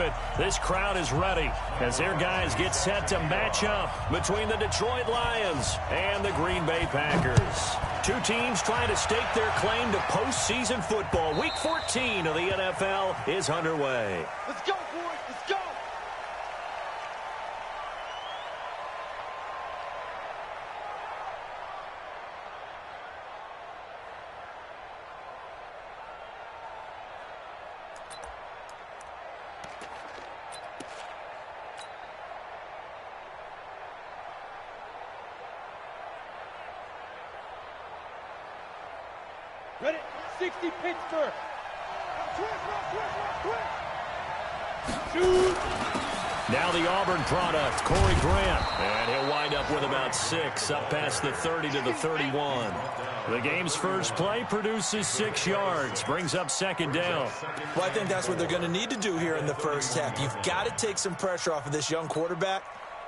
entertainment, this crowd is ready as their guys get set to match up between the Detroit Lions and the Green Bay Packers. Two teams trying to stake their claim to postseason football. Week 14 of the NFL is underway. Let's go, boys. Let's go. Ready? 60 Pittsburgh. Shoot. Now the Auburn product, Corey Grant. And he'll wind up with about 6, up past the 30 to the 31. The game's first play produces 6 yards, brings up second down. Well, I think that's what they're going to need to do here in the first half. You've got to take some pressure off of this young quarterback,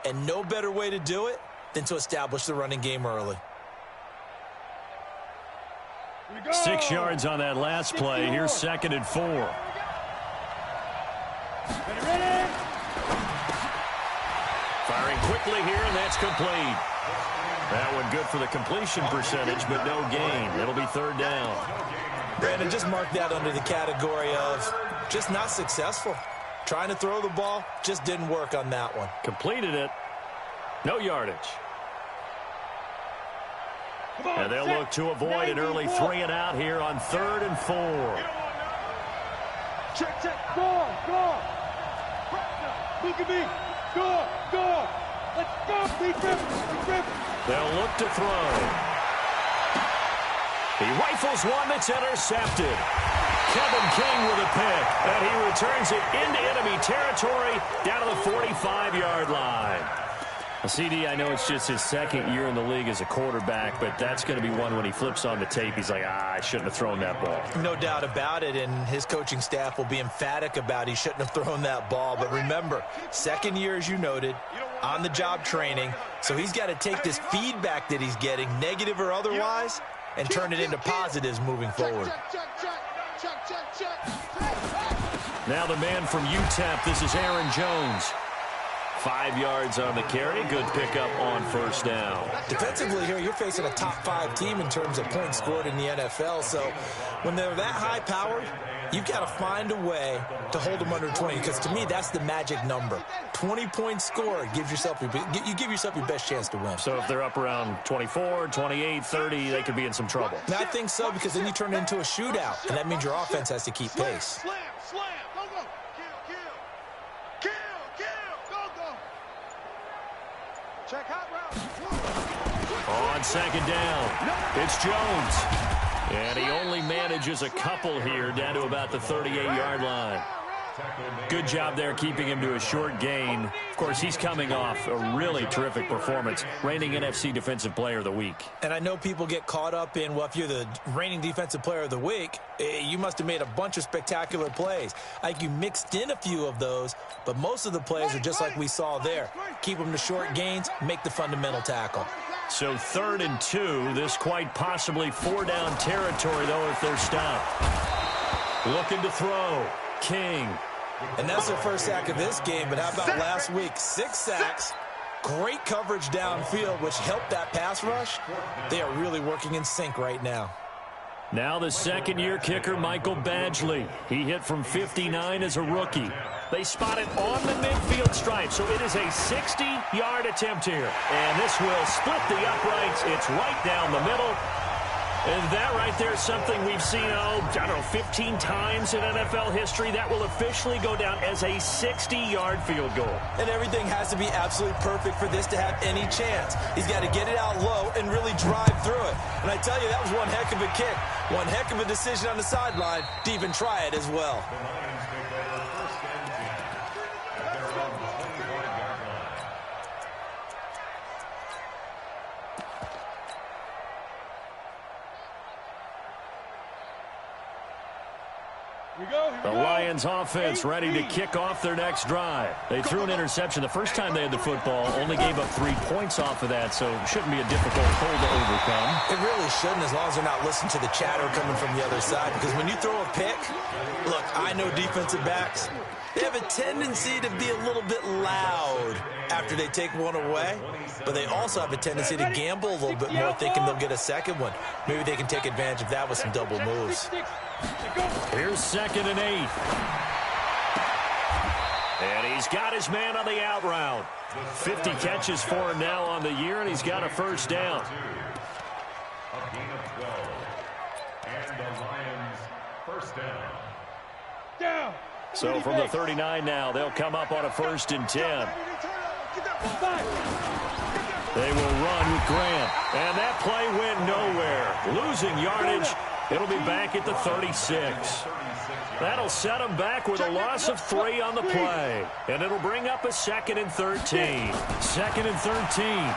and no better way to do it than to establish the running game early. 6 yards on that last play. Here's 2nd and 4. Ready? Firing quickly here, and that's complete. That one good for the completion percentage, but no gain. It'll be 3rd down. Brandon, just mark that under the category of just not successful. Trying to throw the ball, just didn't work on that one. Completed it. No yardage. And they'll look to avoid an early 3 and out here on 3rd and 4. Check, check. Go, go. Look at me. Go, go. Let's go. Keep ripping. They'll look to throw. He rifles one that's intercepted. Kevin King with a pick, and he returns it into enemy territory down to the 45-yard line. CD, I know it's just his 2nd year in the league as a quarterback, but that's going to be one when he flips on the tape. He's like, I shouldn't have thrown that ball. No doubt about it, and his coaching staff will be emphatic about he shouldn't have thrown that ball. But remember, 2nd year, as you noted, on-the-job training, so he's got to take this feedback that he's getting, negative or otherwise, and turn it into positives moving forward. Now the man from UTEP, this is Aaron Jones. 5 yards on the carry. Good pickup on 1st down. Defensively here, you're facing a top-5 team in terms of points scored in the NFL. So when they're that high-powered, you've got to find a way to hold them under 20. Because to me, that's the magic number. 20 points scored gives yourself you give yourself your best chance to win. So if they're up around 24, 28, 30, they could be in some trouble. And I think so, because then you turn it into a shootout, and that means your offense has to keep pace. Slam, slam. Go, go. Kill. Go, go. Check hot route. On 2nd down, it's Jones. And he only manages a couple here down to about the 38-yard line. Good job there keeping him to a short gain. Of course, he's coming off a really terrific performance, reigning NFC Defensive Player of the Week. And I know people get caught up in, well, if you're the reigning Defensive Player of the Week, you must have made a bunch of spectacular plays. I think you mixed in a few of those, but most of the plays are just like we saw there. Keep them to short gains, make the fundamental tackle. So 3rd and 2, this quite possibly 4-down territory, though, if they're stopped. Looking to throw. King. And that's their first sack of this game, but how about last week? 6 sacks, great coverage downfield, which helped that pass rush. They are really working in sync right now. Now the 2nd-year kicker, Michael Badgley. He hit from 59 as a rookie. They spot it on the midfield stripe, so it is a 60-yard attempt here. And this will split the uprights. It's right down the middle. And that right there is something we've seen, 15 times in NFL history. That will officially go down as a 60-yard field goal. And everything has to be absolutely perfect for this to have any chance. He's got to get it out low and really drive through it. And I tell you, that was one heck of a kick. One heck of a decision on the sideline to even try it as well. Here we go. The Lions offense ready to kick off their next drive. They threw an interception the first time they had the football, only gave up 3 points off of that, so it shouldn't be a difficult hole to overcome. It really shouldn't, as long as they're not listening to the chatter coming from the other side, because when you throw a pick, look, I know defensive backs, they have a tendency to be a little bit loud after they take one away, but they also have a tendency to gamble a little bit more, thinking they'll get a second one. Maybe they can take advantage of that with some double moves. Here's 2nd and 8. And he's got his man on the out route. 50 catches for him now on the year, and he's got a first down. A gain of 12. And the Lions first down. Down. So from the 39 now, they'll come up on a 1st and 10. They will run with Grant. And that play went nowhere. Losing yardage. It'll be back at the 36. That'll set them back with a loss of 3 on the play. And it'll bring up a 2nd and 13. 2nd and 13.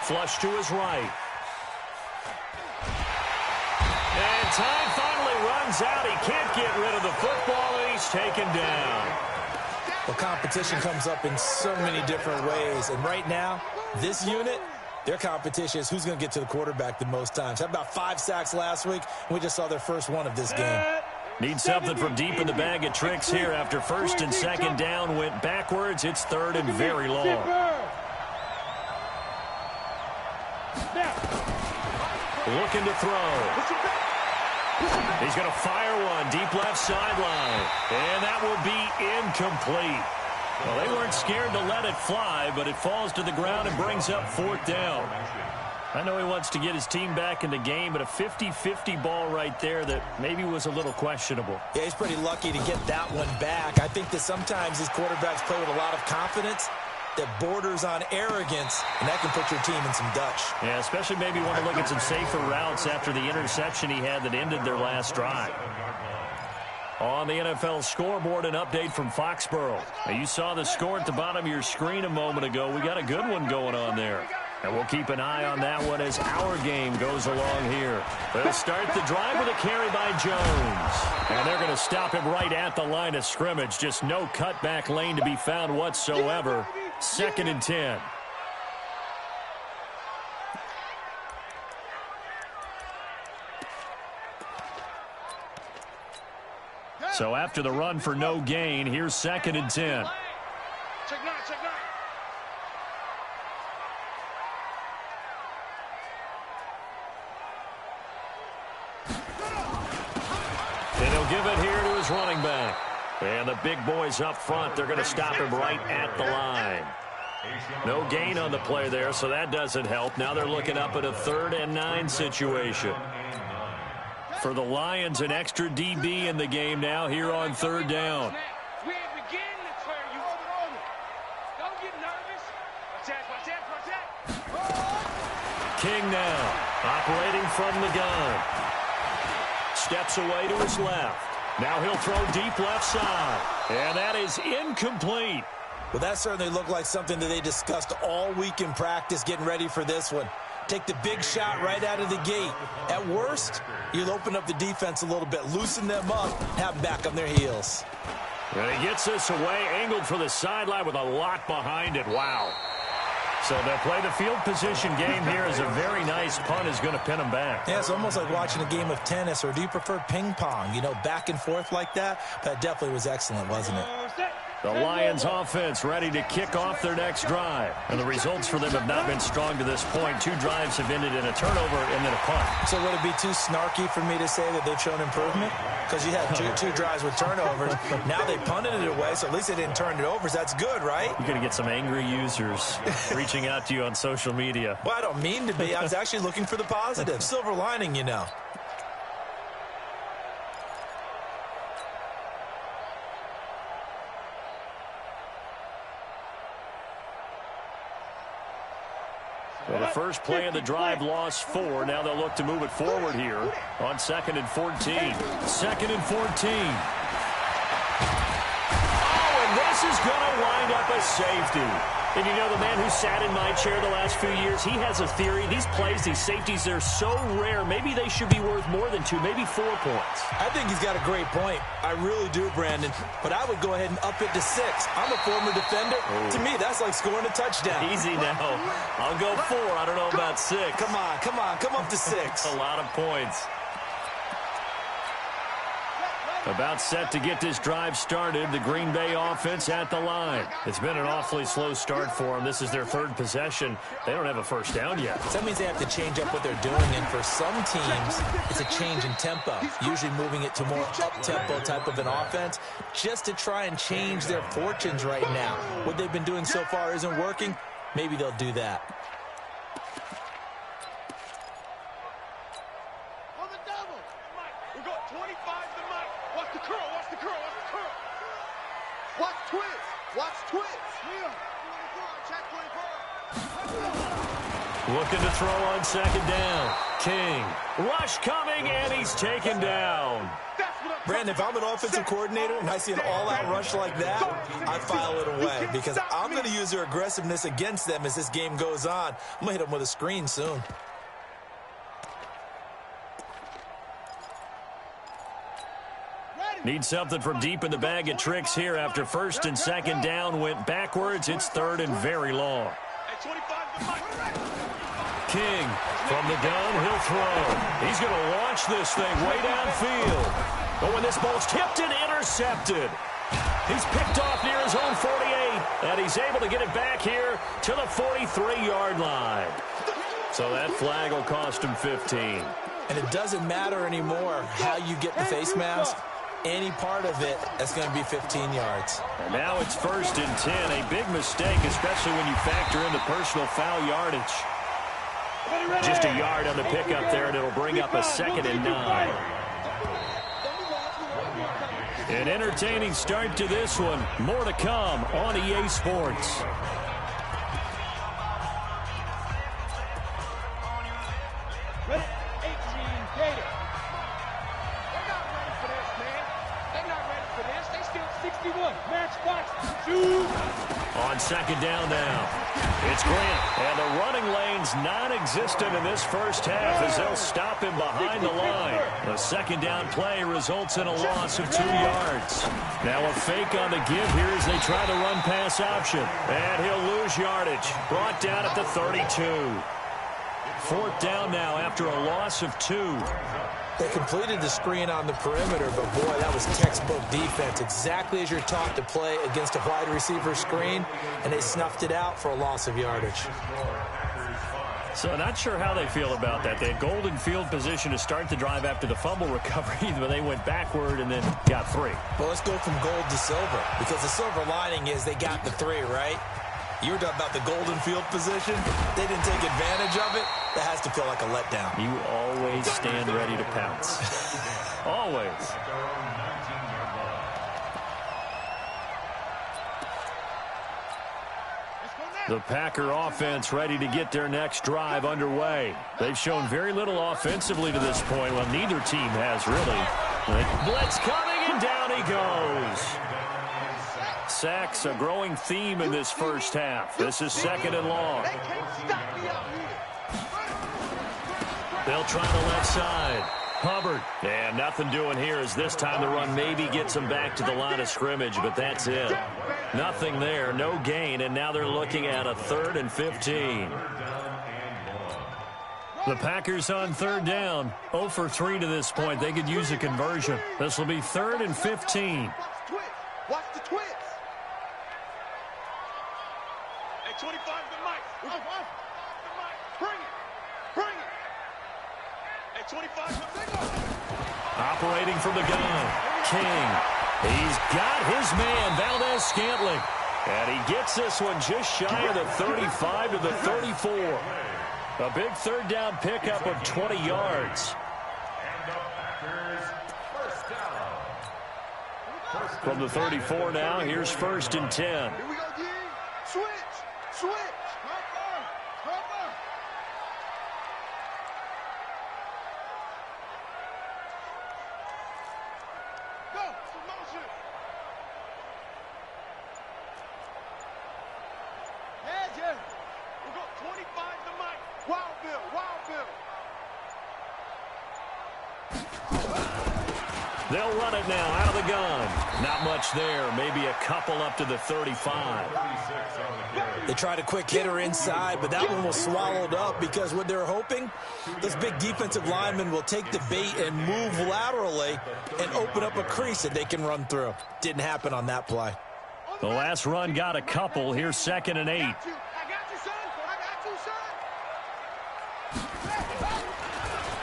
Flush to his right. And time finally runs out. He can't get rid of the football, and he's taken down. Well, competition comes up in so many different ways. And right now, this unit, their competition is who's going to get to the quarterback the most times. Had about 5 sacks last week, and we just saw their first one of this game. Need something from deep in the bag of tricks here. After 1st and 2nd down went backwards, it's 3rd and very long. Looking to throw. He's going to fire one deep left sideline. And that will be incomplete. Well, they weren't scared to let it fly, but it falls to the ground and brings up 4th down. I know he wants to get his team back in the game, but a 50-50 ball right there that maybe was a little questionable. Yeah, he's pretty lucky to get that one back. I think that sometimes these quarterbacks play with a lot of confidence that borders on arrogance, and that can put your team in some Dutch. Yeah, especially maybe want to look at some safer routes after the interception he had that ended their last drive. On the NFL scoreboard, an update from Foxborough. Now, you saw the score at the bottom of your screen a moment ago. We got a good one going on there. And we'll keep an eye on that one as our game goes along here. They'll start the drive with a carry by Jones. And they're going to stop him right at the line of scrimmage. Just no cutback lane to be found whatsoever. 2nd and 10. So after the run for no gain, here's 2nd and 10. And he'll give it here to his running back. And the big boys up front, they're going to stop him right at the line. No gain on the play there, so that doesn't help. Now they're looking up at a 3rd and 9 situation. For the Lions, an extra DB in the game now here on 3rd down. King now, operating from the gun. Steps away to his left. Now he'll throw deep left side. And that is incomplete. Well, that certainly looked like something that they discussed all week in practice getting ready for this one. Take the big shot right out of the gate. At worst, you'll open up the defense a little bit, loosen them up, have them back on their heels. And he gets this away, angled for the sideline with a lot behind it. Wow. So they'll play the field position game here as a very nice punt is going to pin them back. Yeah, it's almost like watching a game of tennis, or do you prefer ping pong? You know, back and forth like that? That definitely was excellent, wasn't it? The Lions offense ready to kick off their next drive. And the results for them have not been strong to this point. 2 drives have ended in a turnover and then a punt. So would it be too snarky for me to say that they've shown improvement? Because you had two drives with turnovers. Now they punted it away, so at least they didn't turn it over. So that's good, right? You're going to get some angry users reaching out to you on social media. Well, I don't mean to be. I was actually looking for the positive. Silver lining, you know. Well, the first play of the drive lost 4. Now they'll look to move it forward here on 2nd and 14. 2nd and 14. Oh, and this is going to wind up a safety. And you know, the man who sat in my chair the last few years, he has a theory. These plays, these safeties, they're so rare. Maybe they should be worth more than 2, maybe 4 points. I think he's got a great point. I really do, Brandon. But I would go ahead and up it to 6. I'm a former defender. To me, that's like scoring a touchdown. Easy now. I'll go 4. I don't know about 6. Come on. Come up to 6. A lot of points. About set to get this drive started. The Green Bay offense at the line. It's been an awfully slow start for them. This is their 3rd possession. They don't have a first down yet. So that means they have to change up what they're doing. And for some teams, it's a change in tempo. Usually moving it to more up-tempo type of an offense just to try and change their fortunes right now. What they've been doing so far isn't working. Maybe they'll do that. Looking to throw on 2nd down. King. Rush coming, and he's taken down. Brandon, if I'm an offensive coordinator and I see an all-out rush like that, I file it away because I'm going to use their aggressiveness against them as this game goes on. I'm going to hit them with a screen soon. Need something from deep in the bag of tricks here after 1st and 2nd down went backwards. It's 3rd and very long. King from the gun, he'll throw. He's going to launch this thing way downfield. Oh, and this ball's tipped and intercepted. He's picked off near his own 48, and he's able to get it back here to the 43-yard line. So that flag will cost him 15. And it doesn't matter anymore how you get the face mask. Any part of it, that's going to be 15 yards. And now it's 1st and 10. A big mistake, especially when you factor in the personal foul yardage. Just a yard on the pickup there, and it'll bring up a 2nd and 9. An entertaining start to this one. More to come on EA Sports. Ready? 18, Gator. They're not ready for this, man. They're not ready for this. They still 61. Matchbox. Shoot. On 2nd down now. It's Grant, and the running lane's non-existent in this first half as they'll him behind the line. The 2nd down play results in a loss of 2 yards. Now a fake on the give here as they try to run pass option. And he'll lose yardage. Brought down at the 32. 4th down now after a loss of 2. They completed the screen on the perimeter, but boy, that was textbook defense. Exactly as you're taught to play against a wide receiver screen, and they snuffed it out for a loss of yardage. So not sure how they feel about that. They had golden field position to start the drive after the fumble recovery, but they went backward and then got 3. Well, let's go from gold to silver, because the silver lining is they got the 3, right? You were talking about the golden field position. They didn't take advantage of it. That has to feel like a letdown. You always stand ready to pounce. Always. The Packer offense ready to get their next drive underway. They've shown very little offensively to this point. Well, neither team has really. Blitz coming, and down he goes. Sacks a growing theme in this first half. This is 2nd and long. They'll try the left side. Hubbard. And nothing doing here as this time the run maybe gets them back to the line of scrimmage, but that's it. Nothing there, no gain, and now they're looking at a 3rd and 15. The Packers on 3rd down. 0 for 3 to this point. They could use a conversion. This will be 3rd and 15. Watch the twist. Hey, 25 to Mike. Bring it. Bring it. Hey, 25 to Operating from the gun. King. He's got his man, Valdez-Scantling. And he gets this one just shy of the 35 to the 34. A big 3rd down pickup of 20 yards. From the 34 now, here's 1st and 10. Here we go, G. Switch. Switch. Cover. Go. Some motion. 25 the mic. Wild Bill, Wild Bill. They'll run it now out of the gun. Not much there. Maybe a couple up to the 35. They tried a quick hitter inside, but that one was swallowed up because what they're hoping, those big defensive linemen will take the bait and move laterally and open up a crease that they can run through. Didn't happen on that play. The last run got a couple. Here's 2nd and 8. I got you, son. I got you, son.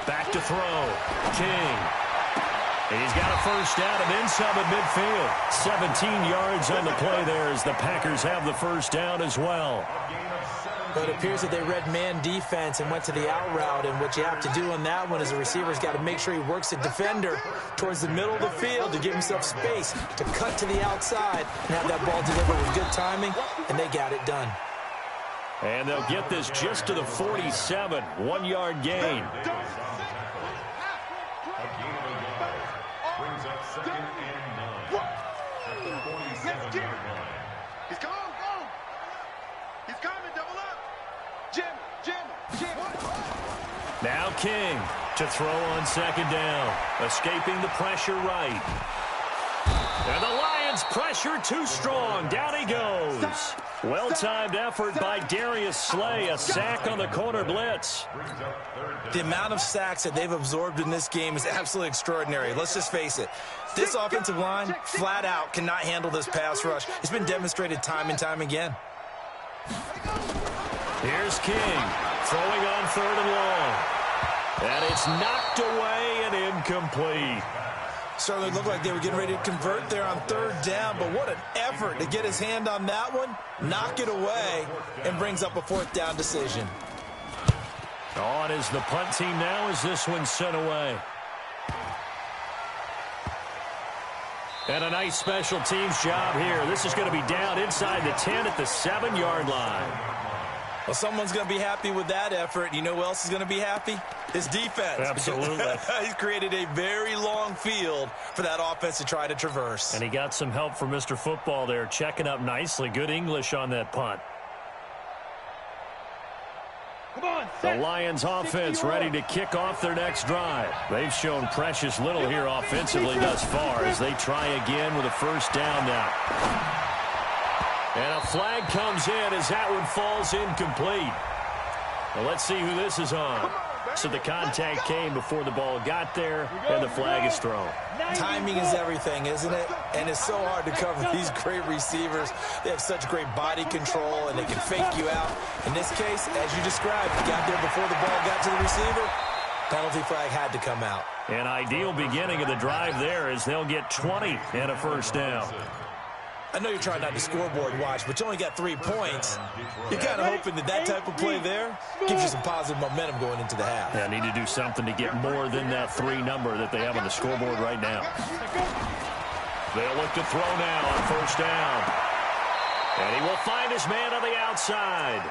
Back to throw. King. He's got a first down and then some at midfield. 17 yards on the play there as the Packers have the first down as well. But it appears that they read man defense and went to the out route, and what you have to do on that one is the receiver's got to make sure he works the defender towards the middle of the field to give himself space to cut to the outside and have that ball delivered with good timing, and they got it done. And they'll get this just to the 47. 1-yard gain. Brings up 2nd and 9. At the 47-yard line. He's gone, go. He's coming, double up. Jim. Now King to throw on 2nd down. Escaping the pressure right. And the Lions pressure too strong. Down he goes. Well-timed effort by Darius Slay. A sack on the corner blitz. The amount of sacks that they've absorbed in this game is absolutely extraordinary. Let's just face it. This offensive line, flat out, cannot handle this pass rush. It's been demonstrated time and time again. Here's King throwing on 3rd and long. And it's knocked away and incomplete. Certainly looked like they were getting ready to convert there on 3rd down, but what an effort to get his hand on that one, knock it away, and brings up a 4th down decision. On is the punt team now as this one's sent away. And a nice special teams job here. This is going to be down inside the 10 at the 7-yard line. Well, someone's going to be happy with that effort. You know who else is going to be happy? His defense. Absolutely. He's created a very long field for that offense to try to traverse. And he got some help from Mr. Football there, checking up nicely. Good English on that punt. Come on, The Lions offense ready to kick off their next drive. They've shown precious little here offensively thus far as they try again with a first down now. And a flag comes in as that one falls incomplete. Well, let's see who this is on. So the contact came before the ball got there, and the flag is thrown. Timing is everything, isn't it? And it's so hard to cover these great receivers. They have such great body control, and they can fake you out. In this case, as you described, got there before the ball got to the receiver. Penalty flag had to come out. An ideal beginning of the drive there as they'll get 20 and a first down. I know you're trying not to scoreboard watch, but you only got 3 points. You're kind of hoping that that type of play there gives you some positive momentum going into the half. They need to do something to get more than that 3 number that they have on the scoreboard right now. They'll look to throw now on first down. And he will find his man on the outside.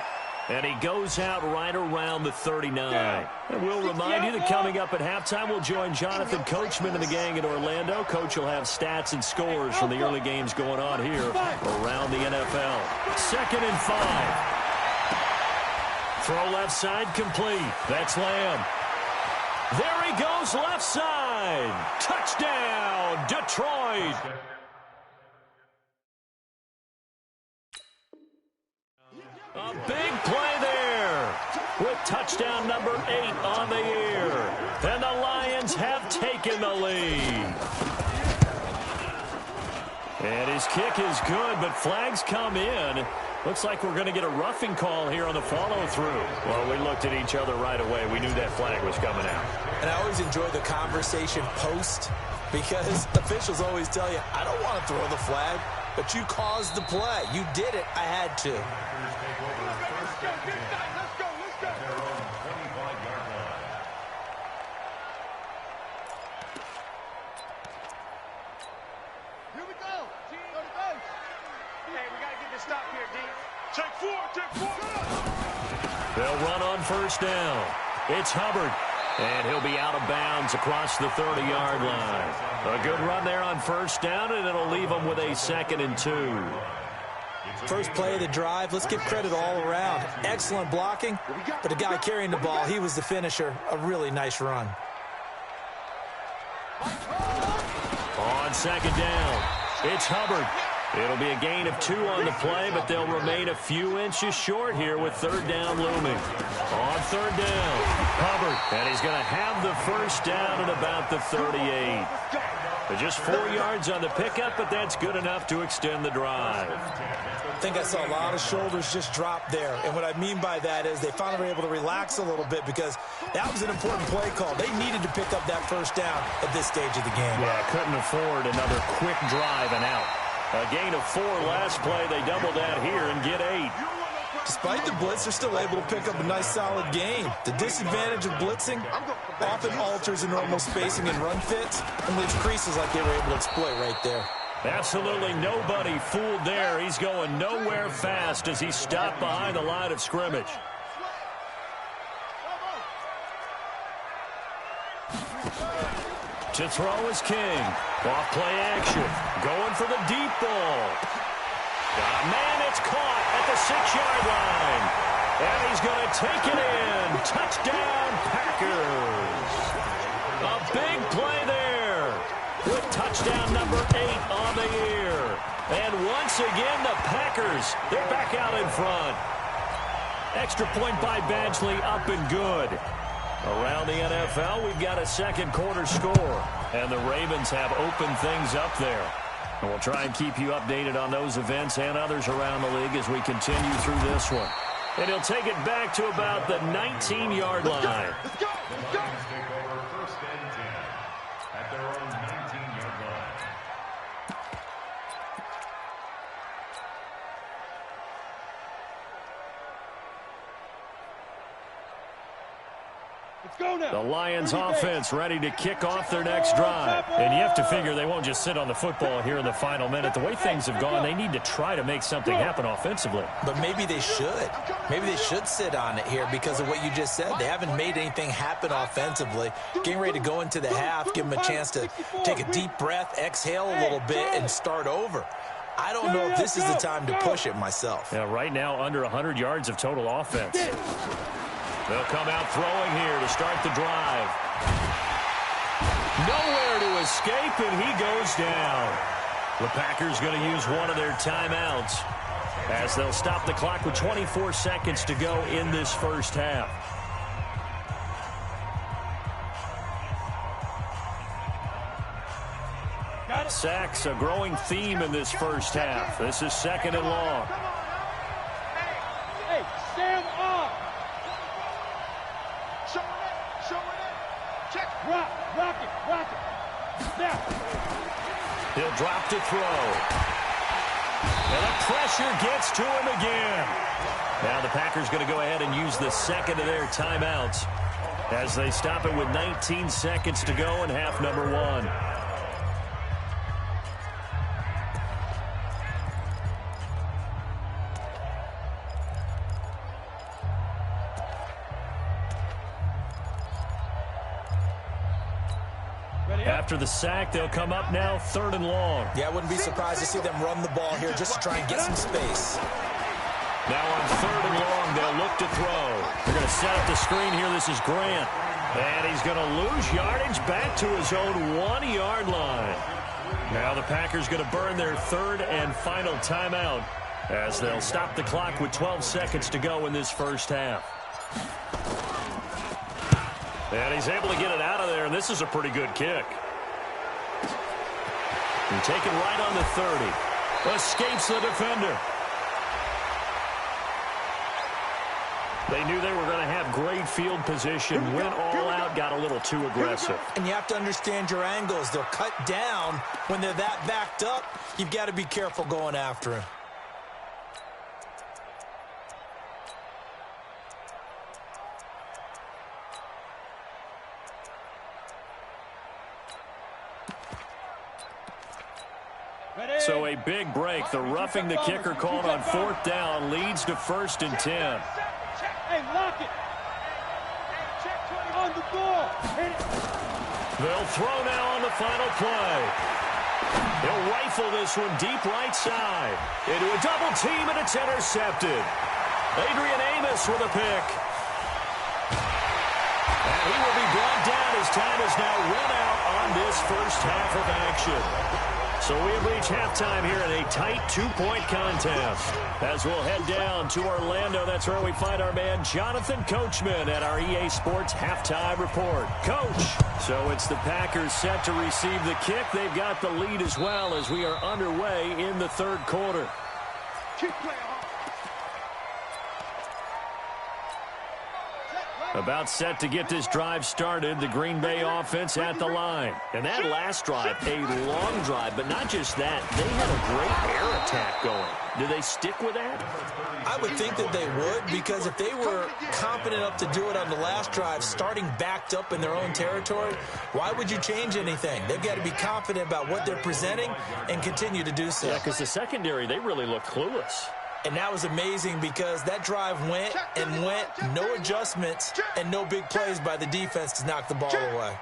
And he goes out right around the 39. And we'll remind you that coming up at halftime, we'll join Jonathan Coachman and the gang in Orlando. Coach will have stats and scores from the early games going on here around the NFL. 2nd and 5. Throw left side complete. That's Lamb. There he goes left side. Touchdown, Detroit. A big play there with touchdown number 8 on the year. And the Lions have taken the lead. And his kick is good, but flags come in. Looks like we're going to get a roughing call here on the follow-through. Well, we looked at each other right away. We knew that flag was coming out. And I always enjoy the conversation post because officials always tell you, I don't want to throw the flag, but you caused the play. You did it. I had to. They'll run on first down. It's Hubbard. And he'll be out of bounds across the 30-yard line. A good run there on first down, and it'll leave them with a 2nd and 2. First play of the drive, let's give credit all around. Excellent blocking, but the guy carrying the ball, he was the finisher. A really nice run. On second down, it's Hubbard. It'll be a gain of 2 on the play, but they'll remain a few inches short here with third down looming. On third down, Hubbard, and he's going to have the first down at about the 38. But just 4 yards on the pickup, but that's good enough to extend the drive. I think I saw a lot of shoulders just drop there. And what I mean by that is they finally were able to relax a little bit because that was an important play call. They needed to pick up that first down at this stage of the game. Yeah, couldn't afford another quick drive and out. A gain of 4 last play. They double that here and get 8. Despite the blitz, they're still able to pick up a nice, solid gain. The disadvantage of blitzing often alters the normal spacing and run fits and leaves creases like they were able to exploit right there. Absolutely nobody fooled there. He's going nowhere fast as he stopped behind the line of scrimmage. To throw is King. Off play action. Going for the deep ball. Got a man, it's caught at the 6-yard line. And he's going to take it in. Touchdown, Packers. A big play there with touchdown number 8 on the year. And once again, the Packers, they're back out in front. Extra point by Badgley, up and good. Around the NFL, we've got a second quarter score. And the Ravens have opened things up there. And we'll try and keep you updated on those events and others around the league as we continue through this one. And he'll take it back to about the 19-yard line. Let's go. Take over first and 10 at their own 19-yard line. Let's go now. The Lions offense ready to kick off their next drive. And you have to figure they won't just sit on the football here in the final minute. The way things have gone, they need to try to make something happen offensively. But maybe they should. Maybe they should sit on it here because of what you just said. They haven't made anything happen offensively. Getting ready to go into the half, give them a chance to take a deep breath, exhale a little bit, and start over. I don't know if this is the time to push it myself. Yeah, right now under 100 yards of total offense. They'll come out throwing here to start the drive. Nowhere to escape, and he goes down. The Packers going to use one of their timeouts as they'll stop the clock with 24 seconds to go in this first half. Sacks, a growing theme in this first half. This is second and long. Hey, stand up. Show it. Check. Rock it. Now. He'll drop to throw. And the pressure gets to him again. Now the Packers going to go ahead and use the second of their timeouts as they stop it with 19 seconds to go in half number 1. After the sack, they'll come up now third and long. Yeah, I wouldn't be surprised to see them run the ball here just to try and get some space. Now on third and long, they'll look to throw. They're going to set up the screen here. This is Grant. And he's going to lose yardage back to his own 1-yard line. Now the Packers going to burn their third and final timeout as they'll stop the clock with 12 seconds to go in this first half. And he's able to get it out of there, and this is a pretty good kick. And taken right on the 30. Escapes the defender. They knew they were going to have great field position. Went all out, got a little too aggressive. And you have to understand your angles. They're cut down. When they're that backed up, you've got to be careful going after him. So a big break. The roughing the kicker called on fourth down leads to first and 10. Hey, lock it. On the ball. They'll throw now on the final play. He'll rifle this one deep right side. Into a double team, and it's intercepted. Adrian Amos with a pick. And he will be brought down as time is now run out on this first half of action. So we have reached halftime here in a tight 2-point contest. As we'll head down to Orlando, that's where we find our man Jonathan Coachman at our EA Sports Halftime Report. Coach, so it's the Packers set to receive the kick. They've got the lead as well as we are underway in the third quarter. Keep playing. About set to get this drive started, the Green Bay offense at the line. And that last drive, a long drive, but not just that. They had a great air attack going. Do they stick with that? I would think that they would, because if they were confident enough to do it on the last drive, starting backed up in their own territory, why would you change anything? They've got to be confident about what they're presenting and continue to do so. Yeah, because the secondary, they really look clueless. And that was amazing because that drive went and went, no adjustments, and no big plays by the defense to knock the ball away.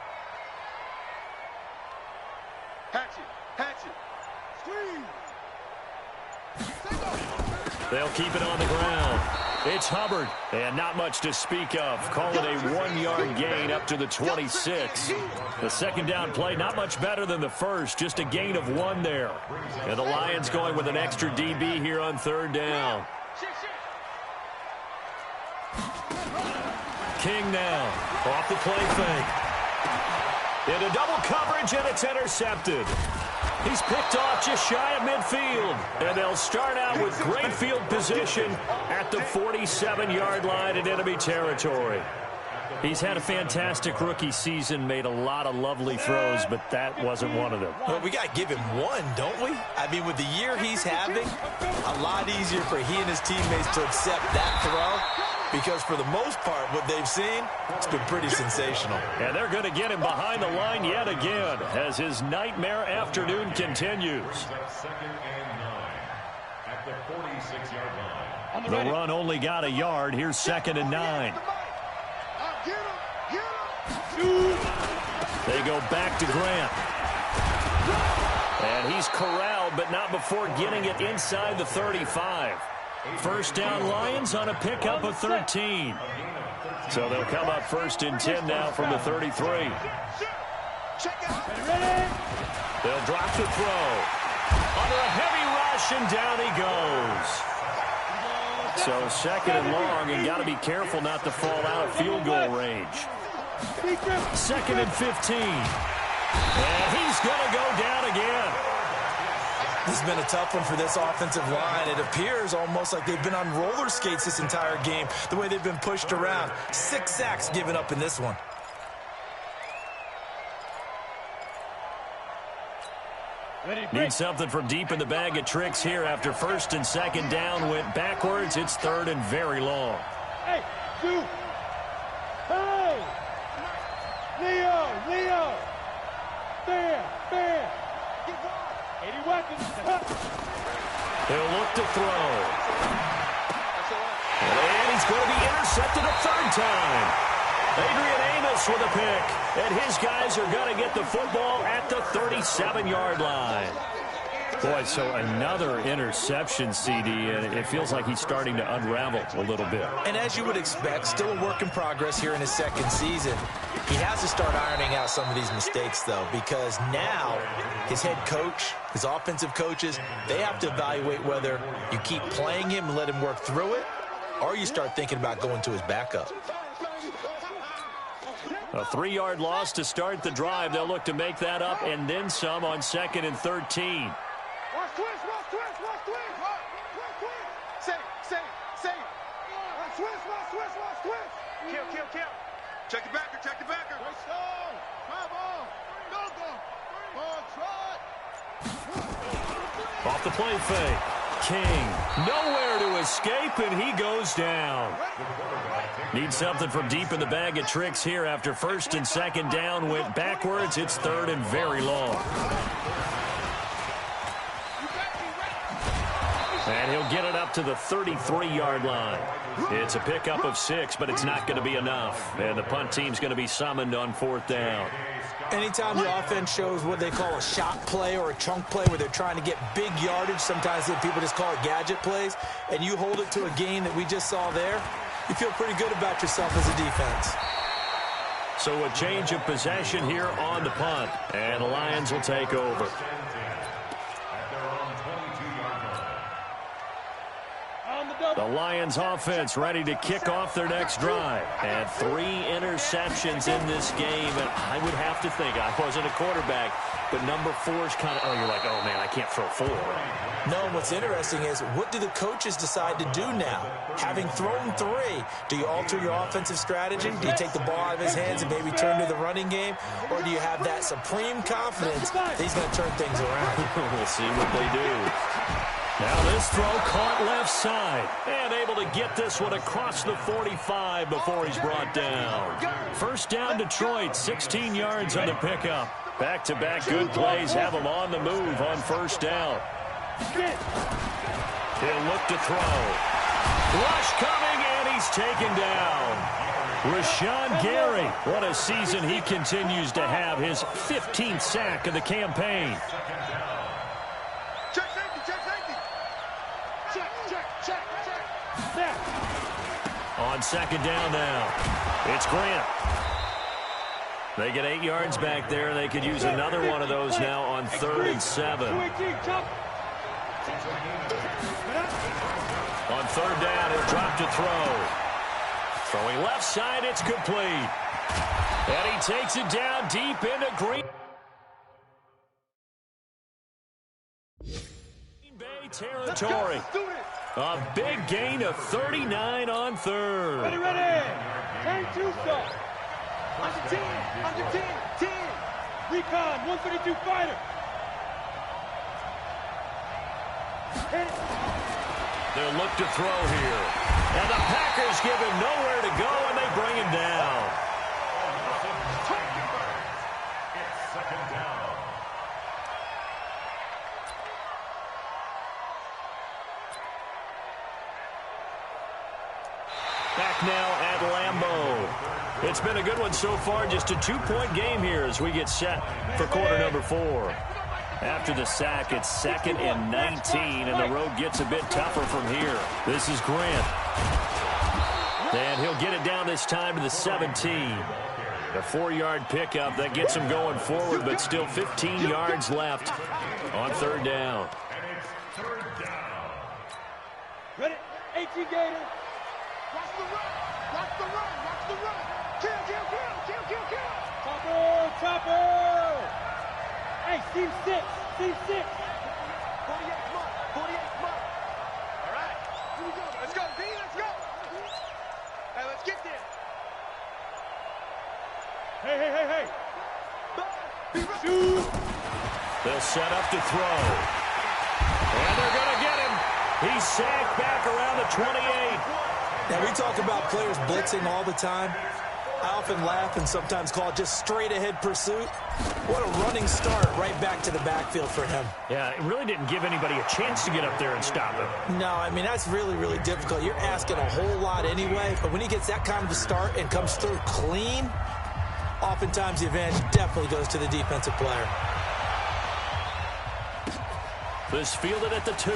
They'll keep it on the ground. It's Hubbard, and not much to speak of. Call it a 1-yard gain up to the 26. The second down play, not much better than the first, just a gain of 1 there. And the Lions going with an extra DB here on third down. King now, off the play fake. Into double coverage, and it's intercepted. He's picked off just shy of midfield. And they'll start out with great field position at the 47-yard line in enemy territory. He's had a fantastic rookie season, made a lot of lovely throws, but that wasn't one of them. Well, we got to give him one, don't we? I mean, with the year he's having, a lot easier for he and his teammates to accept that throw. Because for the most part, what they've seen, it's been pretty sensational. And they're going to get him behind the line yet again as his nightmare afternoon continues. Second and 9 at the 46-yard line. The run only got a yard. Here's 2nd and 9. They go back to Grant. And he's corralled, but not before getting it inside the 35. First down Lions on a pickup of 13. So they'll come up 1st and 10 now from the 33. They'll drop the throw. Under a heavy rush, and down he goes. So 2nd and long, and got to be careful not to fall out of field goal range. 2nd and 15. And he's going to go down again. This has been a tough one for this offensive line. It appears almost like they've been on roller skates this entire game, the way they've been pushed around. 6 sacks given up in this one. Need something from deep in the bag of tricks here after 1st and 2nd down went backwards. It's 3rd and very long. Hey, dude. Hey. Leo. Fair. 80 weapons. He'll look to throw. And he's going to be intercepted a 3rd time. Adrian Amos with a pick. And his guys are going to get the football at the 37-yard line. Boy, so another interception, CD, and it feels like he's starting to unravel a little bit. And as you would expect, still a work in progress here in his 2nd season. He has to start ironing out some of these mistakes, though, because now his head coach, his offensive coaches, they have to evaluate whether you keep playing him and let him work through it, or you start thinking about going to his backup. A 3-yard loss to start the drive. They'll look to make that up and then some on 2nd and 13. Watch twist. Say. Watch twist. Kill. Check the backer. Off the play fake. King. Nowhere to escape, and he goes down. Need something from deep in the bag of tricks here after 1st and 2nd down went backwards. It's 3rd and very long. And he'll get it up to the 33-yard line. It's a pickup of 6, but it's not going to be enough. And the punt team's going to be summoned on 4th down. Anytime the offense shows what they call a shot play or a chunk play where they're trying to get big yardage, sometimes people just call it gadget plays, and you hold it to a gain that we just saw there, you feel pretty good about yourself as a defense. So a change of possession here on the punt, and the Lions will take over. The Lions offense ready to kick off their next drive. And 3 interceptions in this game. And I would have to think, I wasn't a quarterback, but number 4 is kind of, oh, you're like, oh, man, I can't throw 4. No, what's interesting is, what do the coaches decide to do now? Having thrown 3, do you alter your offensive strategy? Do you take the ball out of his hands and maybe turn to the running game? Or do you have that supreme confidence that he's going to turn things around? We'll see what they do. Now this throw caught left side. And able to get this one across the 45 before he's brought down. First down Detroit, 16 yards on the pickup. Back-to-back good plays have him on the move on first down. He'll look to throw. Rush coming, and he's taken down. Rashawn Gary, what a season he continues to have. His 15th sack of the campaign. On second down now, it's Grant. They get 8 yards back there. They could use another one of those now on 3rd and 7. On 3rd down, he'll drop to throw. Throwing left side, it's complete. And he takes it down deep into Green Bay territory. A big gain of 39 on 3rd. Ready, ready. Turn to stop. Under 10, under 10, 10. Recon, 132 fighter. Hit it. They'll look to throw here. And the Packers give him nowhere to go, and they bring him down. It's 2nd down. Back now at Lambeau. It's been a good one so far. Just a 2-point game here as we get set for quarter number 4. After the sack, it's 2nd and 19, and the road gets a bit tougher from here. This is Grant. And he'll get it down this time to the 17. A 4-yard pickup that gets him going forward, but still 15 yards left on 3rd down. And it's 3rd down. Ready, 18 Gator. Watch the run! Watch the run! Watch the run! Kill, kill, kill! Kill, kill, kill! Chopper, chopper! Hey, Steve 6, Steve 6. 48 month, 48 month. All right, here we go. Let's go, D, let's go. Hey, let's get there. Hey, hey, hey, hey. Shoot! They'll set up to throw. And they're going to get him. He's sacked back around the 28. Now, we talk about players blitzing all the time. I often laugh and sometimes call it just straight-ahead pursuit. What a running start right back to the backfield for him. Yeah, it really didn't give anybody a chance to get up there and stop him. No, I mean, that's really, really difficult. You're asking a whole lot anyway, but when he gets that kind of a start and comes through clean, oftentimes the advantage definitely goes to the defensive player. This fielded at the 2.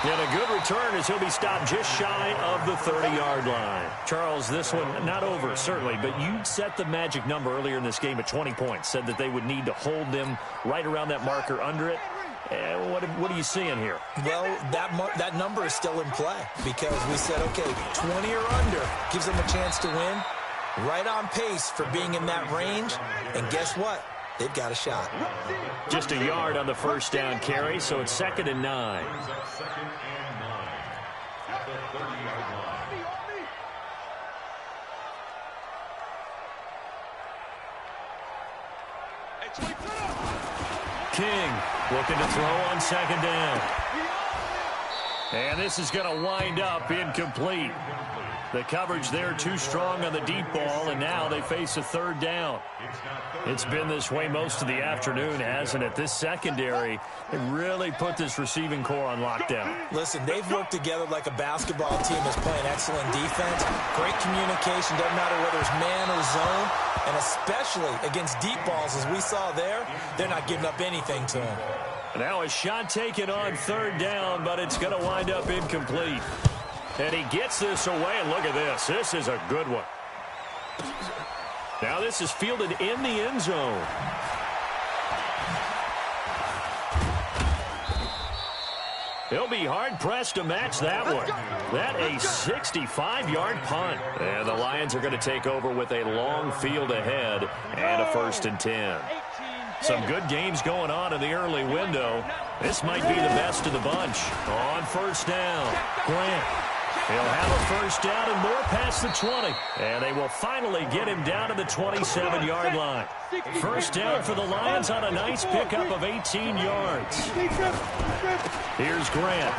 And a good return as he'll be stopped just shy of the 30-yard line. Charles, this one not over, certainly, but you set the magic number earlier in this game at 20 points, said that they would need to hold them right around that marker under it. What are you seeing here? Well, that number is still in play because we said, okay, 20 or under gives them a chance to win. Right on pace for being in that range. And guess what? They've got a shot. Just a yard on the first down carry, so it's 2nd and 9. Brings up 2nd and 9 at the 30-yard line. King looking to throw on 2nd down. And this is going to wind up incomplete. The coverage there too strong on the deep ball, and now they face a third down. It's been this way most of the afternoon, hasn't it? This secondary, they really put this receiving core on lockdown. Listen, they've worked together like a basketball team that's playing excellent defense. Great communication, doesn't matter whether it's man or zone, and especially against deep balls, as we saw there, they're not giving up anything to them. Now a shot taken on third down, but it's going to wind up incomplete. And he gets this away, and look at this. This is a good one. Now this is fielded in the end zone. He'll be hard-pressed to match that one. That a 65-yard punt. And the Lions are going to take over with a long field ahead and a 1st and 10. Some good games going on in the early window. This might be the best of the bunch. On first down, Grant. He'll have a first down and more past the 20. And they will finally get him down to the 27-yard line. First down for the Lions on a nice pickup of 18 yards. Here's Grant.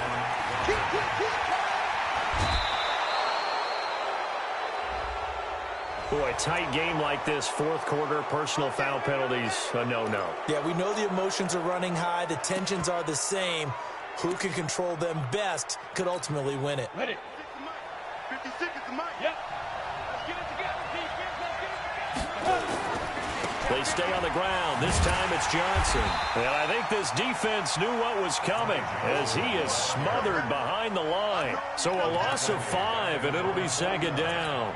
Boy, tight game like this, fourth quarter, personal foul penalties, a no-no. Yeah, we know the emotions are running high. The tensions are the same. Who can control them best could ultimately win it. Ready. 56 is the mic. Yep. Let's get it together, defense. Let's get it together. They stay on the ground. This time it's Johnson. And I think this defense knew what was coming as he is smothered behind the line. So a loss of 5, and it'll be second down.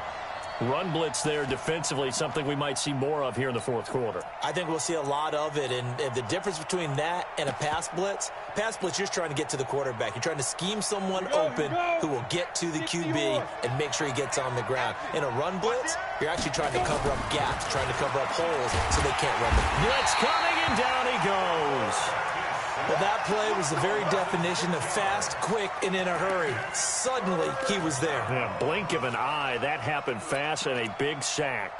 Run blitz there defensively, something we might see more of here in the fourth quarter. I think we'll see a lot of it, and the difference between that and a pass blitz, you're just trying to get to the quarterback. You're trying to scheme someone open who will get to the QB and make sure he gets on the ground. In a run blitz, you're actually trying to cover up gaps, trying to cover up holes so they can't run the blitz coming, and down he goes. Well, that play was the very definition of fast, quick, and in a hurry. Suddenly, he was there. Yeah, blink of an eye. That happened fast and a big sack.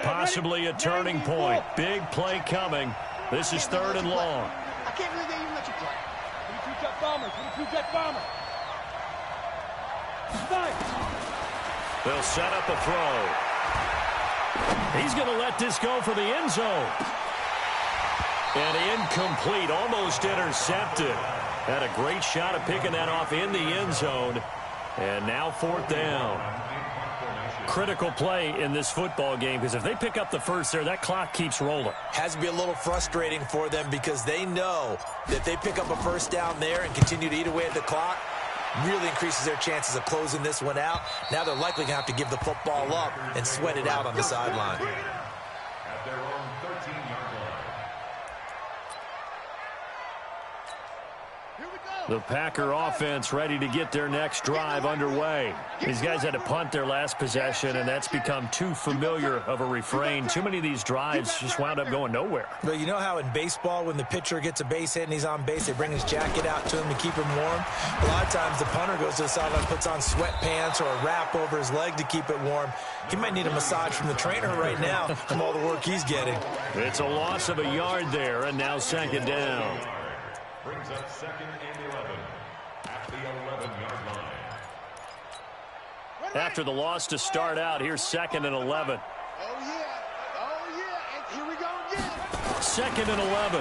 Possibly a turning point. Big play coming. This is third and long. I can't believe they even let you play. 22 jet bomber. 22 jet bomber. Nice. They'll set up a throw. He's going to let this go for the end zone. And incomplete, almost intercepted. Had a great shot at picking that off in the end zone. And now fourth down. Critical play in this football game, because if they pick up the first there, that clock keeps rolling. Has to be a little frustrating for them because they know that they pick up a first down there and continue to eat away at the clock, really increases their chances of closing this one out. Now they're likely going to have to give the football up and sweat it out on the sideline. At their own 13-yard line. The Packer offense ready to get their next drive underway. These guys had to punt their last possession, and that's become too familiar of a refrain. Too many of these drives just wound up going nowhere. But you know how in baseball, when the pitcher gets a base hit and he's on base, they bring his jacket out to him to keep him warm? A lot of times the punter goes to the sideline, puts on sweatpants or a wrap over his leg to keep it warm. He might need a massage from the trainer right now from all the work he's getting. It's a loss of a yard there, and now second down. Brings up second and 11 at the 11-yard line. After the loss to start out, here's second and 11. Oh, yeah. And here we go again. Second and 11.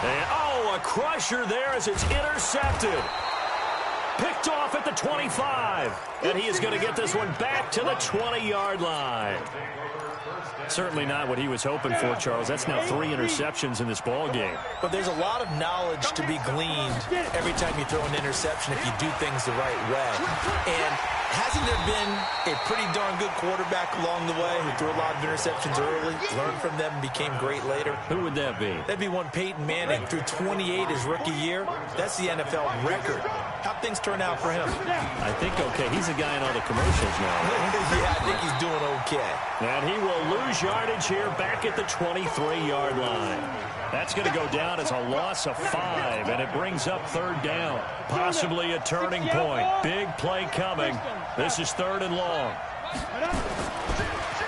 And, a crusher there as it's intercepted. Picked off at the 25. And he is going to get this one back to the 20-yard line. Certainly not what he was hoping for, Charles. That's now 3 interceptions in this ball game. But there's a lot of knowledge to be gleaned every time you throw an interception if you do things the right way. And hasn't there been a pretty darn good quarterback along the way who threw a lot of interceptions early, learned from them, and became great later? Who would that be? That'd be one Peyton Manning. Threw 28 his rookie year. That's the NFL record. How'd things turn out for him? I think okay. He's a guy in all the commercials now. Right? Yeah, I think he's doing okay. And he will lose yardage here back at the 23-yard line. That's going to go down as a loss of 5, and it brings up third down. Possibly a turning point. Big play coming. This is third and long.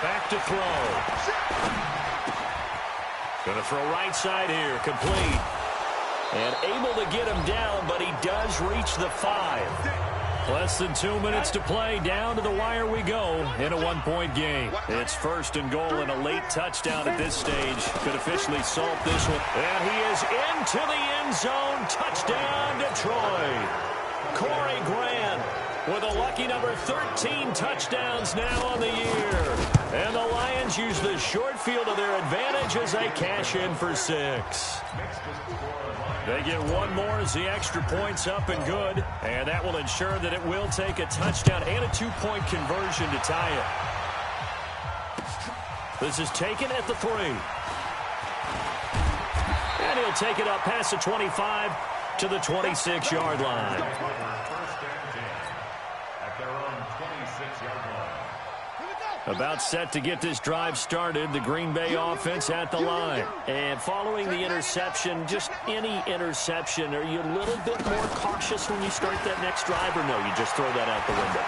Back to throw. Going to throw right side here. Complete. And able to get him down, but he does reach the 5. Less than 2 minutes to play. Down to the wire we go in a one-point game. It's first and goal, and a late touchdown at this stage could officially salt this one. And he is into the end zone. Touchdown, Detroit. Corey Grant with a lucky number 13 touchdowns now on the year. And the Lions use the short field to their advantage as they cash in for 6. They get one more as the extra point's up and good. And that will ensure that it will take a touchdown and a 2-point conversion to tie it. This is taken at the 3. And he'll take it up past the 25 to the 26-yard line. About set to get this drive started, the Green Bay offense at the line. And following the interception, just any interception, are you a little bit more cautious when you start that next drive, or no, you just throw that out the window?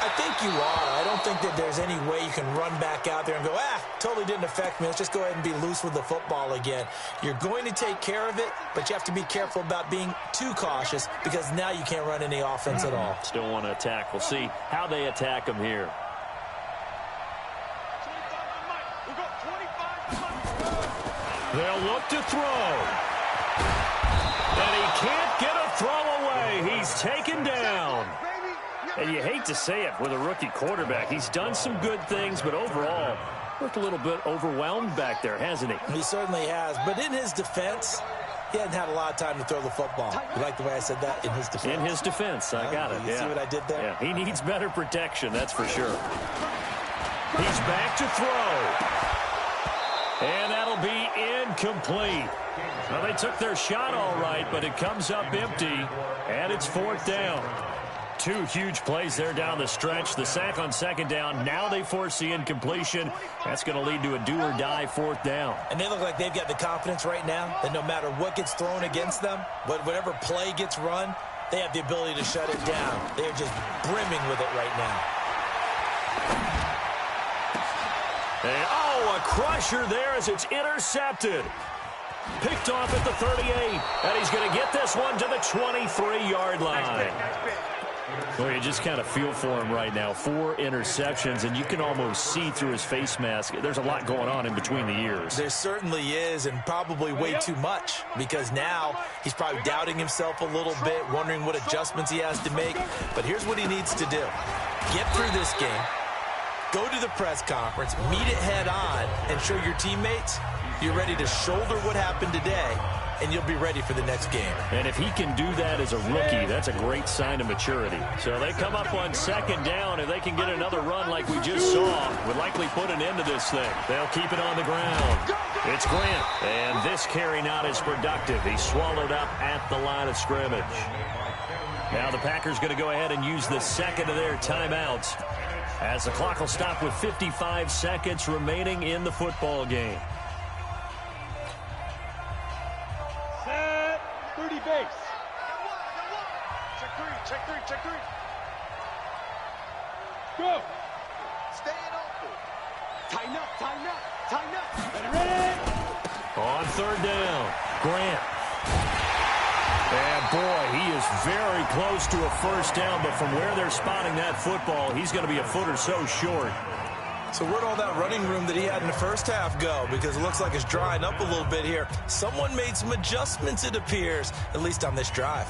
I think you are. I don't think that there's any way you can run back out there and go, totally didn't affect me. Let's just go ahead and be loose with the football again. You're going to take care of it, but you have to be careful about being too cautious because now you can't run any offense at all. Still want to attack. We'll see how they attack them here. They'll look to throw. And he can't get a throw away. He's taken down. And you hate to say it with a rookie quarterback. He's done some good things, but overall, looked a little bit overwhelmed back there, hasn't he? He certainly has. But in his defense, he hasn't had a lot of time to throw the football. You like the way I said that? In his defense. In his defense. I got it. You see what I did there? Yeah, he needs better protection, that's for sure. He's back to throw. And that'll be incomplete. Well, they took their shot all right, but it comes up empty, and it's 4th down. 2 huge plays there down the stretch. The sack on 2nd down. Now they force the incompletion. That's going to lead to a do-or-die 4th down. And they look like they've got the confidence right now that no matter what gets thrown against them, whatever play gets run, they have the ability to shut it down. They're just brimming with it right now. And, a crusher there as it's intercepted. Picked off at the 38. And he's going to get this one to the 23-yard line. Well, you just kind of feel for him right now. 4 interceptions, and you can almost see through his face mask. There's a lot going on in between the ears. There certainly is, and probably way too much, because now he's probably doubting himself a little bit, wondering what adjustments he has to make. But here's what he needs to do. Get through this game, go to the press conference, meet it head on, and show your teammates you're ready to shoulder what happened today, and you'll be ready for the next game. And if he can do that as a rookie, that's a great sign of maturity. So they come up on 2nd down. If they can get another run like we just saw, would likely put an end to this thing. They'll keep it on the ground. It's Grant. And this carry not as productive. He's swallowed up at the line of scrimmage. Now the Packers going to go ahead and use the 2nd of their timeouts, as the clock will stop with 55 seconds remaining in the football game. Set 30 base. Check three. Go. Stay in open. Tighten up. Ready. On 3rd down, Grant. And boy, he is very close to a 1st down, but from where they're spotting that football, he's going to be a foot or so short. So where'd all that running room that he had in the first half go? Because it looks like it's drying up a little bit here. Someone made some adjustments, it appears, at least on this drive.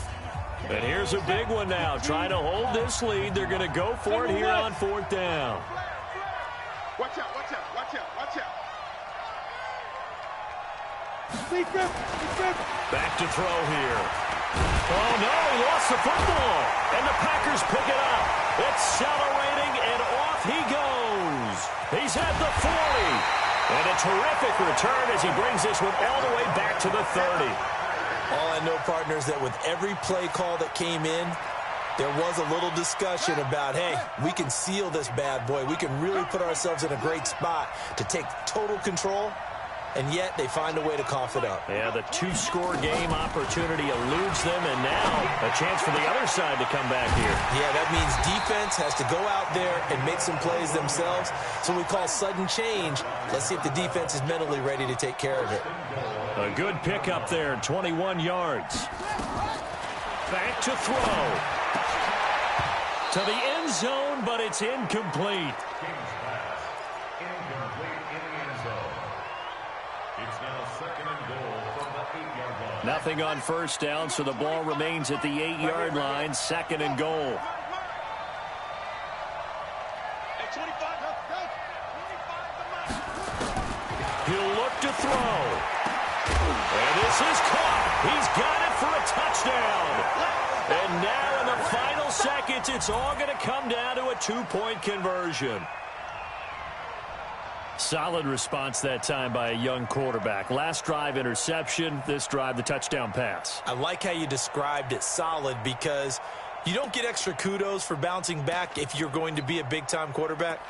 And here's a big one now. Trying to hold this lead. They're going to go for it here on 4th down. Watch out. Back to throw here. Oh, no, he lost the football. And the Packers pick it up. Accelerating, and off he goes. He's at the 40. And a terrific return as he brings this one all the way back to the 30. All I know, partners, that with every play call that came in, there was a little discussion about, hey, we can seal this bad boy. We can really put ourselves in a great spot to take total control, and yet they find a way to cough it up. Yeah, the 2-score game opportunity eludes them, and now a chance for the other side to come back here. Yeah, that means defense has to go out there and make some plays themselves. So we call sudden change. Let's see if the defense is mentally ready to take care of it. A good pickup there, 21 yards. Back to throw. To the end zone, but it's incomplete. King's pass. Incomplete in the end zone. It's now 2nd and goal from the 8-yard line. Nothing on first down, so the ball remains at the 8-yard line. 2nd and goal. At 25, go. 25 He'll look to throw. And this is caught. He's got it for a touchdown. And now in the final seconds, it's all going to come down to a 2-point conversion. Solid response that time by a young quarterback. Last drive, interception. This drive, the touchdown pass. I like how you described it, solid, because you don't get extra kudos for bouncing back if you're going to be a big-time quarterback.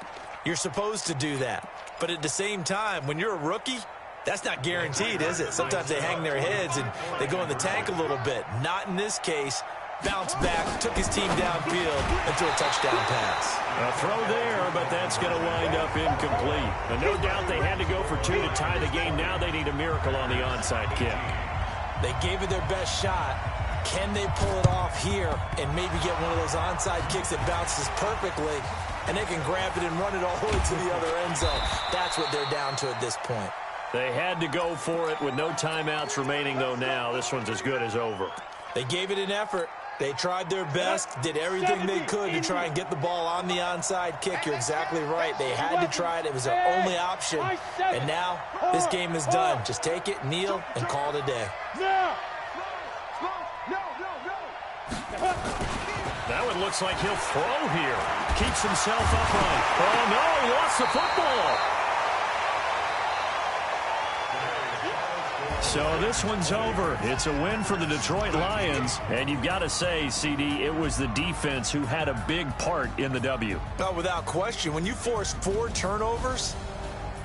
You're supposed to do that. But at the same time, when you're a rookie, that's not guaranteed, is it? Sometimes they hang their heads and they go in the tank a little bit. Not in this case. Bounced back, took his team downfield, and threw a touchdown pass. A throw there, but that's going to wind up incomplete. And no doubt they had to go for 2 to tie the game. Now they need a miracle on the onside kick. They gave it their best shot. Can they pull it off here and maybe get one of those onside kicks that bounces perfectly, and they can grab it and run it all the way to the other end zone? That's what they're down to at this point. They had to go for it with no timeouts remaining, though, now. This one's as good as over. They gave it an effort. They tried their best, did everything they could to try and get the ball on the onside kick. You're exactly right. They had to try it. It was their only option. And now this game is done. Just take it, kneel, and call it a day. That one looks like he'll throw here. Keeps himself upright. Oh, no, he lost the football. So this one's over. It's a win for the Detroit Lions. And you've got to say, CD, it was the defense who had a big part in the W. No, without question. When you force 4 turnovers,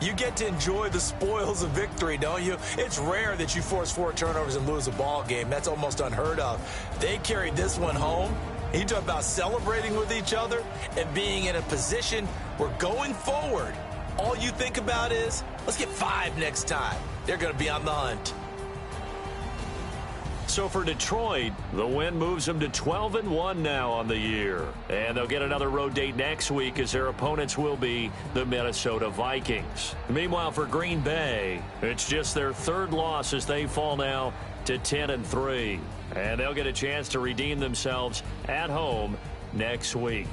you get to enjoy the spoils of victory, don't you? It's rare that you force 4 turnovers and lose a ball game. That's almost unheard of. They carried this one home. You talk about celebrating with each other and being in a position where going forward, all you think about is, let's get 5 next time. They're going to be on the hunt. So for Detroit, the win moves them to 12-1 now on the year. And they'll get another road date next week as their opponents will be the Minnesota Vikings. Meanwhile, for Green Bay, it's just their 3rd loss as they fall now to 10-3. And they'll get a chance to redeem themselves at home next week.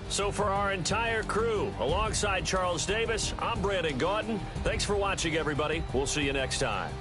So for our entire crew, alongside Charles Davis, I'm Brandon Gaudin. Thanks for watching, everybody. We'll see you next time.